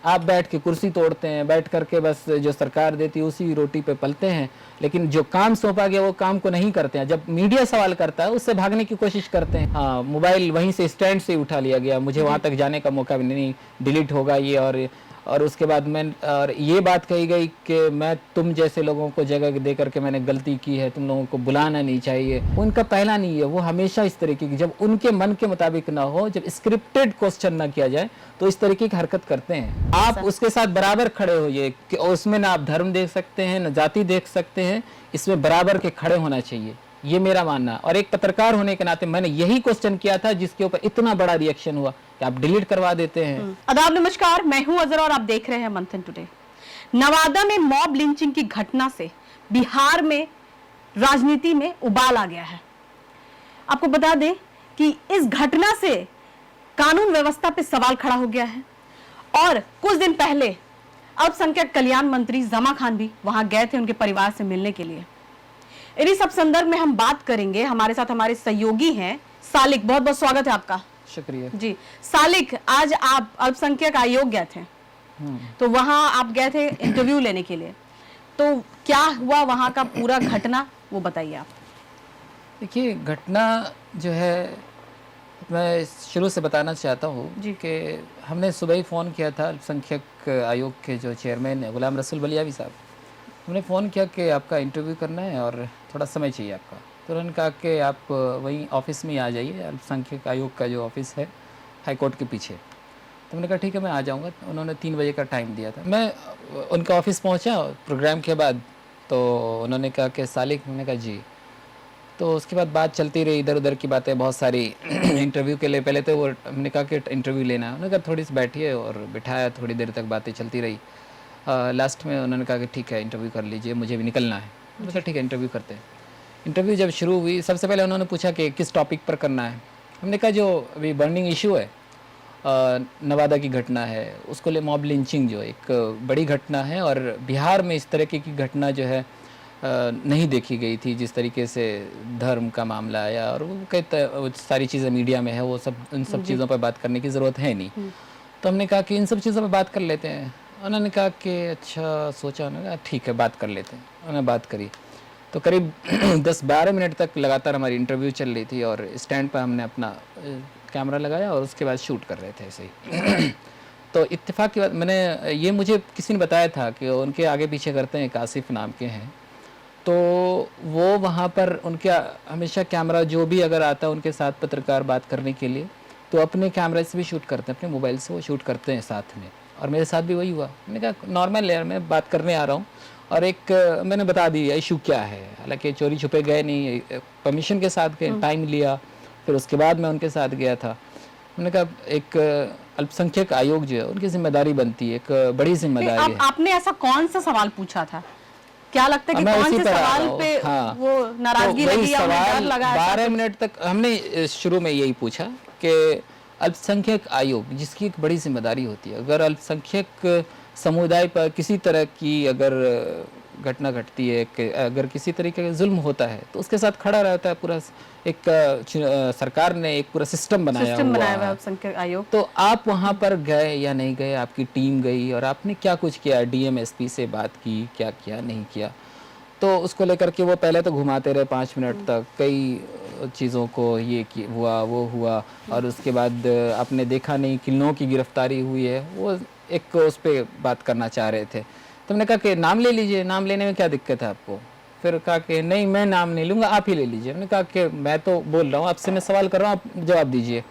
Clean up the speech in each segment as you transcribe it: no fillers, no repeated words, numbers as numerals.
आप बैठ के कुर्सी तोड़ते हैं, बैठ करके बस जो सरकार देती है उसी रोटी पे पलते हैं, लेकिन जो काम सौंपा गया वो काम को नहीं करते हैं। जब मीडिया सवाल करता है उससे भागने की कोशिश करते हैं। हाँ, मोबाइल वहीं से स्टैंड से उठा लिया गया, मुझे वहां तक जाने का मौका भी नहीं, डिलीट होगा ये। और उसके बाद मैं और ये बात कही गई कि मैं तुम जैसे लोगों को जगह दे करके मैंने गलती की है, तुम लोगों को बुलाना नहीं चाहिए। उनका पहला नहीं है, वो हमेशा इस तरीके की, जब उनके मन के मुताबिक ना हो, जब स्क्रिप्टेड क्वेश्चन ना किया जाए तो इस तरीके की हरकत करते हैं। आप उसके साथ बराबर खड़े होइए, उसमें ना आप धर्म देख सकते हैं ना जाति देख सकते हैं, इसमें बराबर के खड़े होना चाहिए, ये मेरा मानना। और एक पत्रकार होने के नाते मैंने यही क्वेश्चन किया था जिसके ऊपर इतना बड़ा रिएक्शन हुआ कि आप डिलीट करवा देते हैं। आदाब, नमस्कार, मैं हूं अजहर और आप देख रहे हैं मंथन टुडे। नवादा में मॉब लिंचिंग की घटना से बिहार में राजनीति में उबाल आ गया है। आपको बता दें कि इस घटना से कानून व्यवस्था पे सवाल खड़ा हो गया है और कुछ दिन पहले अल्पसंख्यक कल्याण मंत्री जमा खान भी वहां गए थे उनके परिवार से मिलने के लिए। इन्हीं सब संदर्भ में हम बात करेंगे। हमारे साथ हमारे सहयोगी हैं सालिक, बहुत बहुत स्वागत है आपका। शुक्रिया जी सालिक, आज आप अल्पसंख्यक आयोग गए थे, तो वहां आप गए थे इंटरव्यू लेने के लिए, तो क्या हुआ वहां का पूरा घटना वो बताइए आप। देखिए, घटना जो है मैं शुरू से बताना चाहता हूँ कि हमने सुबह ही फ़ोन किया था अल्पसंख्यक आयोग के जो चेयरमैन है गुलाम रसूल बलियावी साहब, हमने फ़ोन किया कि आपका इंटरव्यू करना है और थोड़ा समय चाहिए आपका। तो उन्होंने कहा कि आप वहीं ऑफिस में ही आ जाइए, अल्पसंख्यक आयोग का जो ऑफिस है हाई कोर्ट के पीछे। तो मैंने कहा ठीक है मैं आ जाऊँगा। उन्होंने 3 बजे का टाइम दिया था। मैं उनका ऑफिस पहुँचा प्रोग्राम के बाद, तो उन्होंने कहा कि सालिक, मैंने कहा जी। तो उसके बाद बात चलती रही, इधर उधर की बातें बहुत सारी इंटरव्यू के लिए। पहले तो वो हमने कहा कि इंटरव्यू लेना है, उन्होंने कहा थोड़ी सी बैठिए, और बिठाया, थोड़ी देर तक बातें चलती रही। लास्ट में उन्होंने कहा कि ठीक है इंटरव्यू कर लीजिए, मुझे भी निकलना है। मैंने कहा ठीक है इंटरव्यू करते हैं। इंटरव्यू जब शुरू हुई, सबसे पहले उन्होंने पूछा कि किस टॉपिक पर करना है। हमने कहा जो अभी बर्निंग इशू है, नवादा की घटना है, उसको ले मॉब लिंचिंग जो एक बड़ी घटना है, और बिहार में इस तरीके की घटना जो है नहीं देखी गई थी। जिस तरीके से धर्म का मामला आया और वो कई सारी चीज़ें मीडिया में है, वो सब उन सब चीज़ों पर बात करने की ज़रूरत है नहीं। तो हमने कहा कि इन सब चीज़ों पर बात कर लेते हैं। उन्होंने कहा कि अच्छा, सोचा, उन्होंने कहा ठीक है बात कर लेते हैं। उन्होंने बात करी, तो करीब 10-12 मिनट तक लगातार हमारी इंटरव्यू चल रही थी, और स्टैंड पर हमने अपना कैमरा लगाया और उसके बाद शूट कर रहे थे ऐसे ही। तो इत्तेफाक की बात, मैंने ये मुझे किसी ने बताया था कि उनके आगे पीछे करते हैं, कासिफ नाम के हैं, तो वो वहाँ पर उनके हमेशा कैमरा जो भी अगर आता है उनके साथ पत्रकार बात करने के लिए, तो अपने कैमरे से भी शूट करते हैं, अपने मोबाइल से वो शूट करते हैं साथ में। और मेरे साथ भी वही हुआ। मैंने कहा नॉर्मल है, मैं बात करने आ रहा हूँ, और एक मैंने बता दिया इशू क्या है। हालांकि चोरी छुपे गए नहीं, परमिशन के साथ गए, टाइम लिया, फिर उसके बाद मैं उनके साथ गया था। मैंने कहा एक अल्पसंख्यक आयोग जो है उनकी जिम्मेदारी बनती है, एक बड़ी जिम्मेदारी है। आपने ऐसा कौन सा सवाल पूछा था? क्या लगता है कि कौन से सवाल पे वो नाराजगी लगी या उन्हें डर लगा? 12 मिनट तक हमने शुरू में यही पूछा कि अल्पसंख्यक आयोग जिसकी एक बड़ी जिम्मेदारी होती है, अगर अल्पसंख्यक समुदाय पर किसी तरह की अगर घटना घटती है, कि अगर किसी तरीके का जुल्म होता है, तो उसके साथ खड़ा रहता है पूरा एक सरकार ने एक पूरा सिस्टम बनाया हुआ है अल्पसंख्यक आयोग। तो आप वहाँ पर गए या नहीं गए, आपकी टीम गई और आपने क्या कुछ किया, डीएम एसपी से बात की, क्या किया नहीं किया, तो उसको लेकर के वो पहले तो घुमाते रहे 5 मिनट तक, कई चीज़ों को, ये हुआ वो हुआ, और उसके बाद आपने देखा नहीं किन लोगों की गिरफ्तारी हुई है, वो एक उस पर बात करना चाह रहे थे। तो मैंने कहा कि नाम ले लीजिए, नाम लेने में क्या दिक्कत है आपको? फिर कहा कि नहीं मैं नाम नहीं लूँगा, आप ही ले लीजिए। मैंने कहा कि मैं तो बोल रहा हूँ, आपसे मैं सवाल कर रहा हूँ, आप जवाब दीजिए।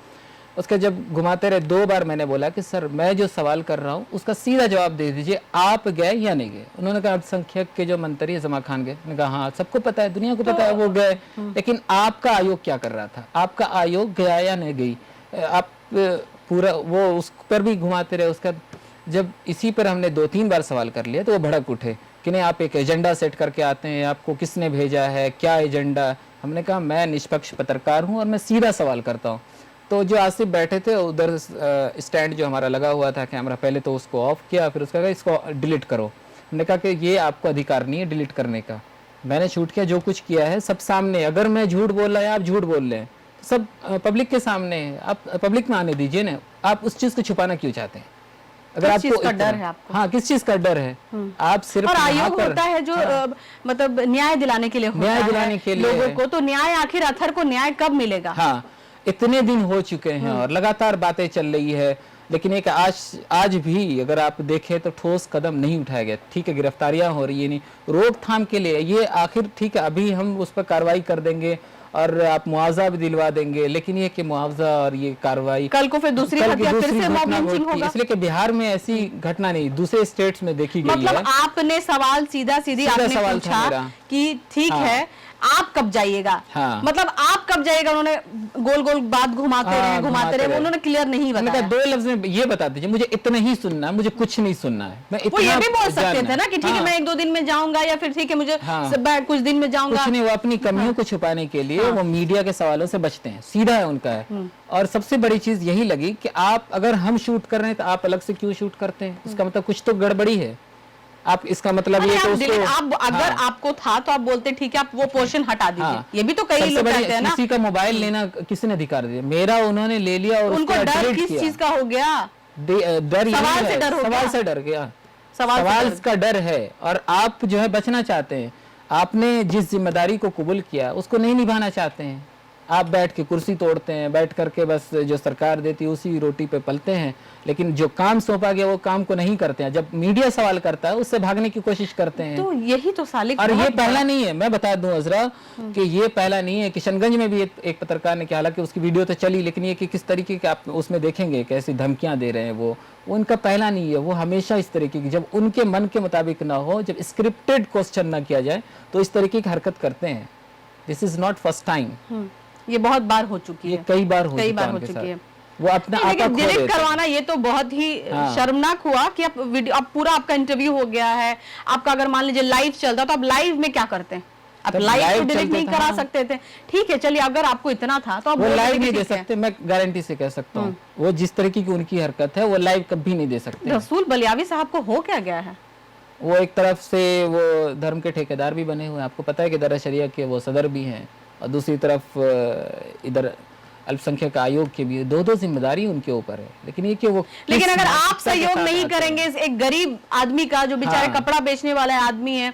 उसके जब घुमाते रहे 2 बार मैंने बोला कि सर मैं जो सवाल कर रहा हूँ उसका सीधा जवाब दे दीजिए, आप गए या नहीं गए? उन्होंने कहा अल्पसंख्यक के जो मंत्री है जमा खान गए। मैंने कहा हाँ सबको पता है, दुनिया को पता है वो गए, लेकिन आपका आयोग क्या कर रहा था? आपका आयोग गया या नहीं गई? आप पूरा वो उस पर भी घुमाते रहे। उसका जब इसी पर हमने 2-3 बार सवाल कर लिया तो वो भड़क उठे कि नहीं आप एक एजेंडा सेट करके आते हैं, आपको किसने भेजा है, क्या एजेंडा? हमने कहा मैं निष्पक्ष पत्रकार हूं और मैं सीधा सवाल करता हूं। तो जो आसिफ बैठे थे उधर स्टैंड जो हमारा लगा हुआ था कैमरा, पहले तो उसको ऑफ किया, फिर उसका कहा इसको डिलीट करो। हमने कहा कि ये आपको अधिकार नहीं है डिलीट करने का, मैंने शूट किया, जो कुछ किया है सब सामने, अगर मैं झूठ बोल रहा है आप झूठ बोल रहे हैं तो सब पब्लिक के सामने है, आप पब्लिक में आने दीजिए ना, आप उस चीज़ को छुपाना क्यों चाहते हैं? अगर किस चीज आपको का इतना- डर है आपको? हाँ, किस चीज का डर है? आप सिर्फ और यहाँ आयोग पर होता है जो मतलब न्याय दिलाने के लिए होता न्याय है दिलाने के लिए लोगों को, तो न्याय आखिर अथर को न्याय कब मिलेगा? हाँ, इतने दिन हो चुके हैं और लगातार बातें चल रही है, लेकिन एक आज भी अगर आप देखें तो ठोस कदम नहीं उठाया गया। ठीक है, गिरफ्तारियां हो रही है, नहीं रोकथाम के लिए ये आखिर ठीक है, अभी हम उस पर कार्रवाई कर देंगे और आप मुआवजा भी दिलवा देंगे, लेकिन ये कि मुआवजा और ये कार्रवाई कल को फिर दूसरी कल की हत्या, फिर दूसरी से मॉब घटना लिंचिंग घटती है। होगा। इसलिए कि बिहार में ऐसी घटना नहीं, दूसरे स्टेट्स में देखी गई मतलब है। आपने सवाल सीधा सीधी सीधा आपने सवाल था पूछा मेरा। कि ठीक हाँ। है आप कब जाइएगा, हाँ। मतलब आप कब जाइएगा, उन्होंने गोल गोल बात घुमाते हाँ, रहे घुमाते रहे, उन्होंने क्लियर नहीं मैंने बताया। कहा 2 लफ्ज में ये बता दीजिए, मुझे इतना ही सुनना है, मुझे कुछ नहीं सुनना है। मैं वो ये इतना भी बोल सकते जानना थे ना कि ठीक है हाँ। मैं 1-2 दिन में जाऊंगा, या फिर ठीक है मुझे हाँ। कुछ दिन में जाऊंगा। कुछ नहीं, वो अपनी कमियों को छुपाने के लिए वो मीडिया के सवालों से बचते हैं, सीधा है उनका है। और सबसे बड़ी चीज यही लगी कि आप अगर हम शूट कर रहे हैं तो आप अलग से क्यों शूट करते हैं? इसका मतलब कुछ तो गड़बड़ी है। आप इसका मतलब अरे ये कि आप उसको आप अगर हाँ। आपको था तो आप बोलते ठीक है आप वो पोर्शन हटा दीजिए। हाँ। ये भी तो कई सबसे लोग बड़ी, कहते हैं ना, किसी का मोबाइल लेना किसने अधिकार दिया? मेरा उन्होंने ले लिया और उनको उसको डर डिलीट किस किया। चीज का हो गया? डर यही सवाल से है, डर हो सवाल गया। से डर गया, सवाल से सवाल डर। का डर है। और आप जो है बचना चाहते हैं, आपने जिस जिम्मेदारी को कबूल किया उसको नहीं निभाना चाहते हैं। आप बैठ के कुर्सी तोड़ते हैं, बैठ करके बस जो सरकार देती है उसी रोटी पे पलते हैं, लेकिन जो काम सौंपा गया वो काम को नहीं करते हैं। जब मीडिया सवाल करता है उससे भागने की कोशिश करते हैं। तो यही तो सालिक और ये बहुत पहला नहीं है, मैं बता दूं अजरा कि ये पहला नहीं है। किशनगंज में भी एक पत्रकार ने, हालांकि उसकी वीडियो तो चली, लेकिन ये कि किस तरीके के आप उसमें देखेंगे कैसी धमकियां दे रहे हैं वो उनका पहला नहीं है। वो हमेशा इस तरीके की, जब उनके मन के मुताबिक ना हो, जब स्क्रिप्टेड क्वेश्चन ना किया जाए तो इस तरीके की हरकत करते हैं। This is not first time, ये बहुत बार हो चुकी ये है, कई बार हो कई चुका बार हो उनके चुकी है। साथ। वो अपना आपा लेकिन खो डिलीट देते हैं। करवाना ये तो बहुत ही हाँ। शर्मनाक हुआ कि आप वीडियो, अब पूरा आपका इंटरव्यू हो गया है, आपका अगर मान लीजिए लाइव चल रहा तो आप लाइव में क्या करते हैं? आप तब लाइव live तो डिलीट चलता नहीं था, करा हाँ। सकते थे। ठीक है चलिए, अगर आपको इतना था तो आप वो बोल लाइव देते नहीं कि दे ठीक है। सकते, मैं गारंटी से कह सकता हूँ। वो जिस तरीके की उनकी हरकत है वो लाइव कभी नहीं दे सकते। रसूल बलियावी साहब को हो क्या गया है? वो एक तरफ से वो धर्म के ठेकेदार भी बने हुए हैं, आपको पता है कि दरा शरिया के वो सदर भी हैं, और दूसरी तरफ इधर अल्पसंख्यक आयोग के भी दो जिम्मेदारी उनके ऊपर है। लेकिन ये कि वो लेकिन अगर किस आप मानसिकता के सहयोग साथ नहीं आते करेंगे हैं। इस एक गरीब आदमी का, जो बेचारे हाँ। कपड़ा बेचने वाला आदमी है,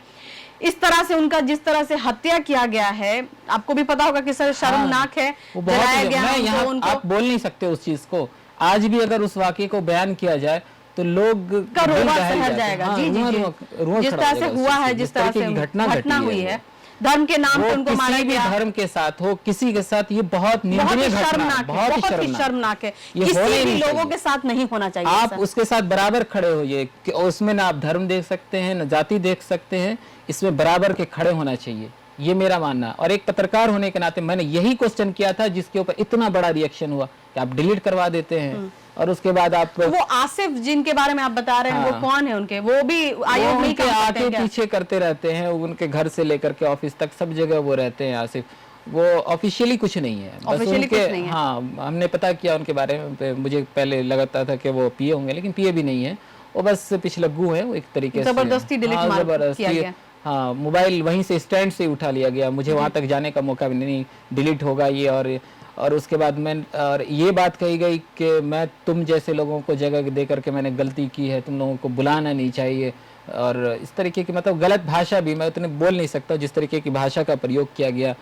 इस तरह से उनका जिस तरह से हत्या किया गया है, आपको भी पता होगा कि सर शर्मनाक है। वो बहुत जलाया गया मैं उनको, यहाँ उनको आप बोल नहीं सकते उस चीज को। आज भी अगर उस वाकये को बयान किया जाए तो लोग का दिल रोवा दहल सहर जाते हैं। जाएगा। हाँ, जी जी रुआं- जी, रुआं जिस खड़ा तरह हो से जाएगा उस हुआ चीज है, से, जिस तरह तरीके से की घटना घटी हुई है, वो। धर्म के नाम वो पे उनको मारा किसी भी गया, धर्म के साथ हो, किसी के साथ, ये बहुत बहुत निंदनीय ही घटना है, शर्मनाक है, बहुत ही शर्मनाक है। ये किसी होना ही भी नहीं लोगों चाहिए। के साथ नहीं होना चाहिए आप ऐसा। उसके साथ बराबर खड़े होइए कि उसमें ना आप धर्म देख सकते हैं ना जाति देख सकते हैं, इसमें बराबर के खड़े होना चाहिए, ये मेरा मानना है। और एक पत्रकार होने के नाते मैंने यही क्वेश्चन किया था जिसके ऊपर इतना बड़ा रिएक्शन हुआ कि आप डिलीट करवा देते हैं और उसके बाद आप वो आसिफ जिनके बारे में आप बता रहे हैं, हाँ। वो कौन है? उनके वो भी आयोग नहीं उनके काम करते आगे हैं क्या? पीछे करते रहते हैं, उनके घर से लेकर के ऑफिस तक सब जगह वो रहते हैं आसिफ। वो ऑफिशियली कुछ नहीं है, बस Officially उनके कुछ नहीं है। हाँ, हमने पता किया उनके बारे में, मुझे पहले लगता था कि वो पीए होंगे, लेकिन पीए भी नहीं है, वो बस पिछलग्गू है वो एक तरीके से। जबरदस्ती डिलीट हाँ, किया जबरदस्ती गया। हाँ, मोबाइल वहीं से स्टैंड से उठा लिया गया, मुझे वहां तक जाने का मौका भी नहीं, डिलीट होगा ये। और उसके बाद मैं, और ये बात कही गई कि मैं तुम जैसे लोगों को जगह दे करके मैंने गलती की है, तुम लोगों को बुलाना नहीं चाहिए, और इस तरीके की मतलब गलत भाषा भी मैं उतने बोल नहीं सकता जिस तरीके की भाषा का प्रयोग किया गया।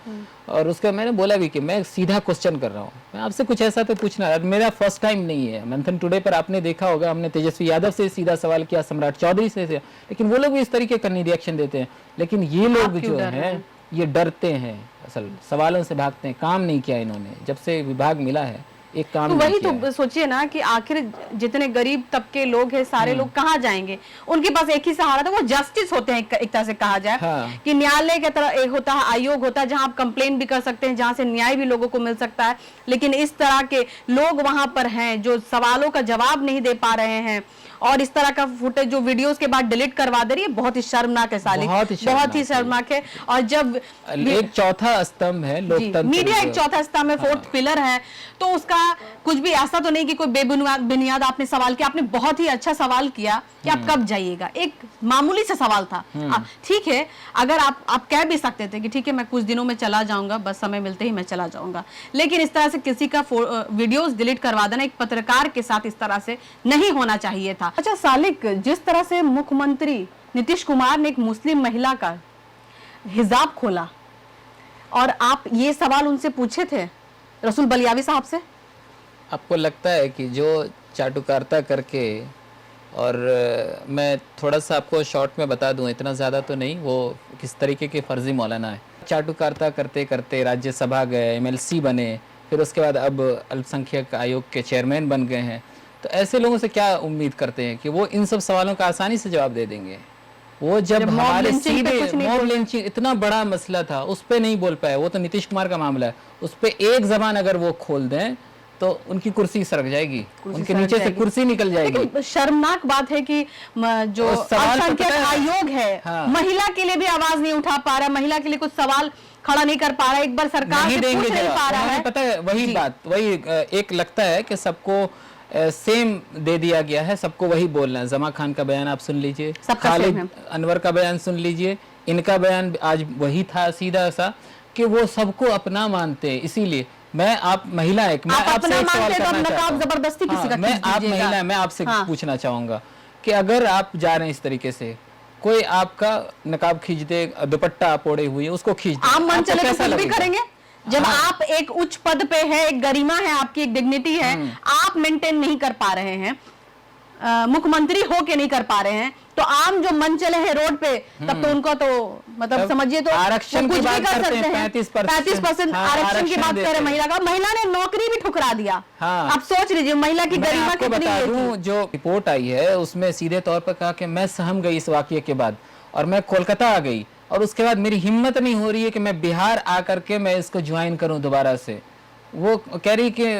और उसका मैंने बोला भी कि मैं सीधा क्वेश्चन कर रहा हूँ, मैं आपसे कुछ ऐसा तो पूछना, मेरा फर्स्ट टाइम नहीं है। मंथन टुडे पर आपने देखा होगा, हमने तेजस्वी यादव से सीधा सवाल किया, सम्राट चौधरी से, लेकिन वो लोग भी इस तरीके का नहीं रिएक्शन देते हैं। लेकिन ये लोग जो हैं ये डरते हैं, असल सवालों से भागते हैं। काम नहीं किया इन्होंने, जब से विभाग मिला है एक काम तो नहीं वही किया है। तो सोचिए ना कि आखिर जितने गरीब तबके लोग हैं सारे लोग कहाँ जाएंगे? उनके पास एक ही सहारा था, वो जस्टिस होते हैं एक तरह से कहा जाए। हाँ। कि न्यायालय की तरह एक होता है, आयोग होता है जहां आप कंप्लेन भी कर सकते हैं, जहां से न्याय भी लोगों को मिल सकता है। लेकिन इस तरह के लोग वहां पर हैं जो सवालों का जवाब नहीं दे पा रहे हैं, और इस तरह का फुटेज जो वीडियोस के बाद डिलीट करवा दे रही है, बहुत ही शर्मनाक है सालिक, बहुत ही शर्मनाक है। और जब एक चौथा स्तंभ है लोकतंत्र, मीडिया एक चौथा स्तंभ है, फोर्थ पिलर है, तो उसका कुछ भी ऐसा तो नहीं कि कोई बेबुनियाद आपने सवाल किया। आपने बहुत ही अच्छा सवाल किया कि आप कब जाइएगा, एक मामूली सा सवाल था। ठीक है, अगर आप कह भी सकते थे कि ठीक है मैं कुछ दिनों में चला जाऊंगा, बस समय मिलते ही मैं चला जाऊंगा, लेकिन इस तरह से किसी का वीडियोस डिलीट करवा देना एक पत्रकार के साथ इस तरह से नहीं होना चाहिए था। अच्छा सालिक, जिस तरह से मुख्यमंत्री नीतीश कुमार ने एक मुस्लिम महिला का हिजाब खोला और आप ये सवाल उनसे पूछे थे रसूल बलियावी साहब से, आपको लगता है कि जो चाटुकारिता करके, और मैं थोड़ा सा आपको शॉर्ट में बता दूं, इतना ज़्यादा तो नहीं, वो किस तरीके के फर्जी मौलाना है। चाटुकारिता करते करते राज्यसभा गए, एमएलसी बने, फिर उसके बाद अब अल्पसंख्यक आयोग के चेयरमैन बन गए हैं। तो ऐसे लोगों से क्या उम्मीद करते हैं कि वो इन सब सवालों का आसानी से जवाब दे देंगे? वो जब हमारे सीधे मॉब लिंचिंग इतना बड़ा मसला था उस पर नहीं बोल पाए। वो तो नीतीश कुमार का मामला है, उस पर एक जबान अगर वो खोल दें तो उनकी कुर्सी सरक जाएगी, उनके नीचे से कुर्सी निकल जाएगी। लेकिन शर्मनाक बात है कि जो अल्पसंख्यक आयोग है, हाँ। महिला के लिए भी आवाज नहीं उठा पा रहा, महिला के लिए कुछ सवाल खड़ा नहीं कर पा रहा, एक बार सरकार से पूछ नहीं पा रहा है। पता है वही बात, वही एक लगता है कि सबको सेम दे दिया गया है, सबको वही बोलना है। जमा खान का बयान आप सुन लीजिए, खालिद अनवर का बयान सुन लीजिए, इनका बयान आज वही था सीधा सा कि वो सबको अपना मानते हैं। इसीलिए मैं आप महिला है, मैं आपसे एक सवाल करना चाहता हूं। जबरदस्ती किसी का मैं आप महिला है, मैं आपसे पूछना चाहूंगा कि अगर आप जा रहे हैं इस तरीके से, कोई आपका नकाब खींच दे, दुपट्टा आप ओढ़े हुए उसको खींच दे, आप मन चले कुछ भी करेंगे? जब आप एक उच्च पद पे है, एक गरिमा है, आपकी एक डिग्निटी है, आप मेंटेन नहीं कर पा रहे हैं, मुख्यमंत्री हो के नहीं कर पा रहे हैं, तो आम जो मन चले हैं रोड पे, तब तो उनको तो मतलब समझिए तो आरक्षण की बात करते हैं, 35% आरक्षण की बात कर रहे हैं महिला का, महिला ने नौकरी भी ठुकरा दिया। आप सोच लीजिए महिला की गरिमा कितनी है। जो रिपोर्ट आई है उसमें सीधे तौर पर कहा कि मैं सहम गई इस वाकये के बाद और मैं कोलकाता आ गई, और उसके बाद मेरी हिम्मत नहीं हो रही है कि मैं बिहार आकर के मैं इसको ज्वाइन करूं दोबारा से। वो कह रही कि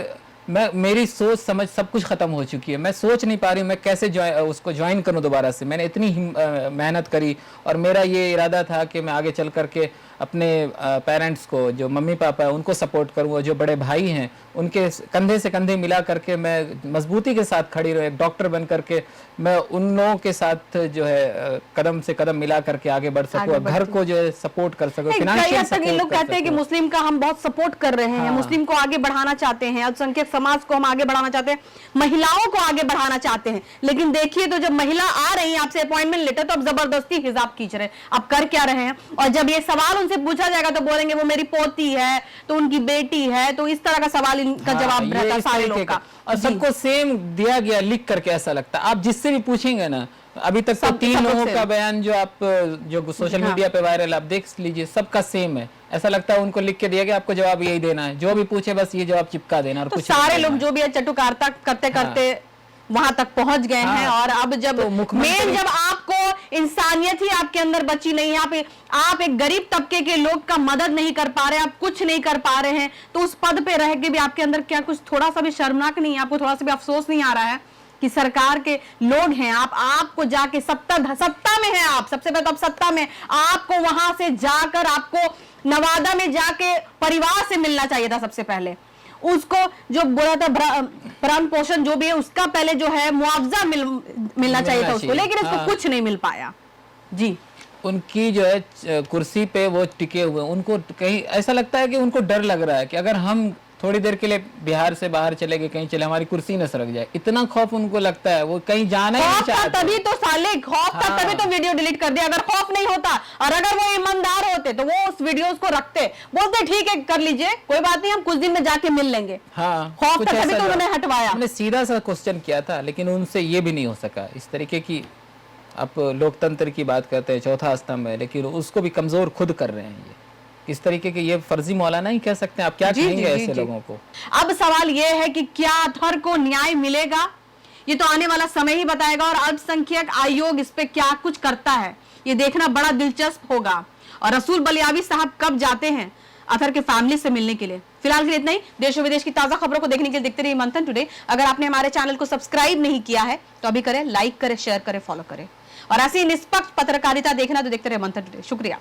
मेरी सोच समझ सब कुछ खत्म हो चुकी है, मैं सोच नहीं पा रही हूँ मैं कैसे उसको ज्वाइन करूं दोबारा से। मैंने इतनी मेहनत करी और मेरा ये इरादा था कि मैं आगे चल करके अपने पेरेंट्स को, जो मम्मी पापा है उनको सपोर्ट करूँ, जो बड़े भाई हैं उनके कंधे से कंधे मिला करके मैं मजबूती के साथ खड़ी रहूँ, एक डॉक्टर बन करके मैं उन लोगों के साथ जो है कदम से कदम मिला करके आगे बढ़ सकूँ, घर को जो है सपोर्ट कर सकूँ, फाइनेंशियल सपोर्ट। लोग कहते हैं कि मुस्लिम का हम बहुत सपोर्ट कर रहे हैं, मुस्लिम को आगे बढ़ाना चाहते हैं, अल्पसंख्यक समाज को हम आगे बढ़ाना चाहते हैं, महिलाओं को आगे बढ़ाना चाहते हैं, लेकिन देखिए तो जब महिला आ रही है आपसे अपॉइंटमेंट लेटर तो अब जबरदस्ती हिजाब खींच रहे हैं। अब कर क्या रहे हैं? और जब ये सवाल उनसे पूछा जाएगा तो बोलेंगे वो मेरी पोती है, तो उनकी बेटी है, तो इस तरह का सवाल इनका जवाब रहता है सारे लोग का। और सबको सेम दिया गया लिख करके, ऐसा लगता है। आप जिससे भी पूछेंगे ना, अभी तक तो 3 लोगों का बयान जो आप जो सोशल मीडिया पे वायरल आप देख लीजिए, सबका सेम है। ऐसा लगता है उनको लिख के दिया गया, आपको जवाब यही देना है, जो भी पूछे बस ये जवाब चिपका देना। और तो सारे लोग जो भी है चटुकारिता करते करते वहां तक पहुंच गए हैं। और अब जब मेन जब आपको इंसानियत ही आपके अंदर बची नहीं है, आप एक गरीब तबके के लोग का मदद नहीं कर पा रहे, आप कुछ नहीं कर पा रहे हैं, तो उस पद पे रह के भी आपके अंदर क्या कुछ थोड़ा सा भी शर्मनाक नहीं है? आपको थोड़ा सा भी अफसोस नहीं आ रहा है कि सरकार के लोग हैं, आपको जाके सत्ता में है, आप सबसे पहले तो आप सत्ता में, आपको वहां से जाकर आपको नवादा में जाके परिवार से मिलना चाहिए था सबसे पहले, उसको जो बोला था भरण पोषण जो भी है उसका पहले जो है मुआवजा मिलना चाहिए था उसको, लेकिन इसको कुछ नहीं मिल पाया। जी, उनकी जो है कुर्सी पे वो टिके हुए, उनको कहीं ऐसा लगता है कि उनको डर लग रहा है कि अगर हम थोड़ी देर के लिए बिहार से बाहर चले गए, कहीं चले, हमारी कुर्सी न सरक जाए, इतना खौफ उनको लगता है, वो कहीं जाना ही नहीं चाहते। तभी तो साले खौफ था, तभी तो वीडियो डिलीट कर दिया। अगर खौफ नहीं होता और अगर वो ईमानदार होते तो वो उस वीडियोस को रखते, बोलते ठीक है कर लीजिए, कोई बात नहीं, हम कुछ दिन में जाके मिल लेंगे। खौफ था तभी तो उन्होंने हटवाया। हमने सीधा सा क्वेश्चन किया था, लेकिन उनसे ये भी नहीं हो सका। इस तरीके की आप लोकतंत्र की बात करते हैं, चौथा स्तंभ है, लेकिन उसको भी कमजोर खुद कर रहे हैं। ये इस तरीके के ये फर्जी मौलाना ही कह सकते हैं। आप क्या कहेंगे ऐसे लोगों को? अब सवाल ये है कि क्या अतहर को न्याय मिलेगा, ये तो आने वाला समय ही बताएगा। और अल्पसंख्यक आयोग इस पे क्या कुछ करता है ये देखना बड़ा दिलचस्प होगा। और रसूल बलियावी साहब कब जाते हैं अतहर के फैमिली से मिलने के लिए? फिलहाल के लिए इतना ही। देश और विदेश की ताजा खबरों को देखने के लिए देखते रहिए मंथन टुडे। अगर आपने हमारे चैनल को सब्सक्राइब नहीं किया है तो अभी करें, लाइक करें, शेयर करें, फॉलो करें। और ऐसी निष्पक्ष पत्रकारिता देखना तो देखते रहे मंथन टुडे। शुक्रिया।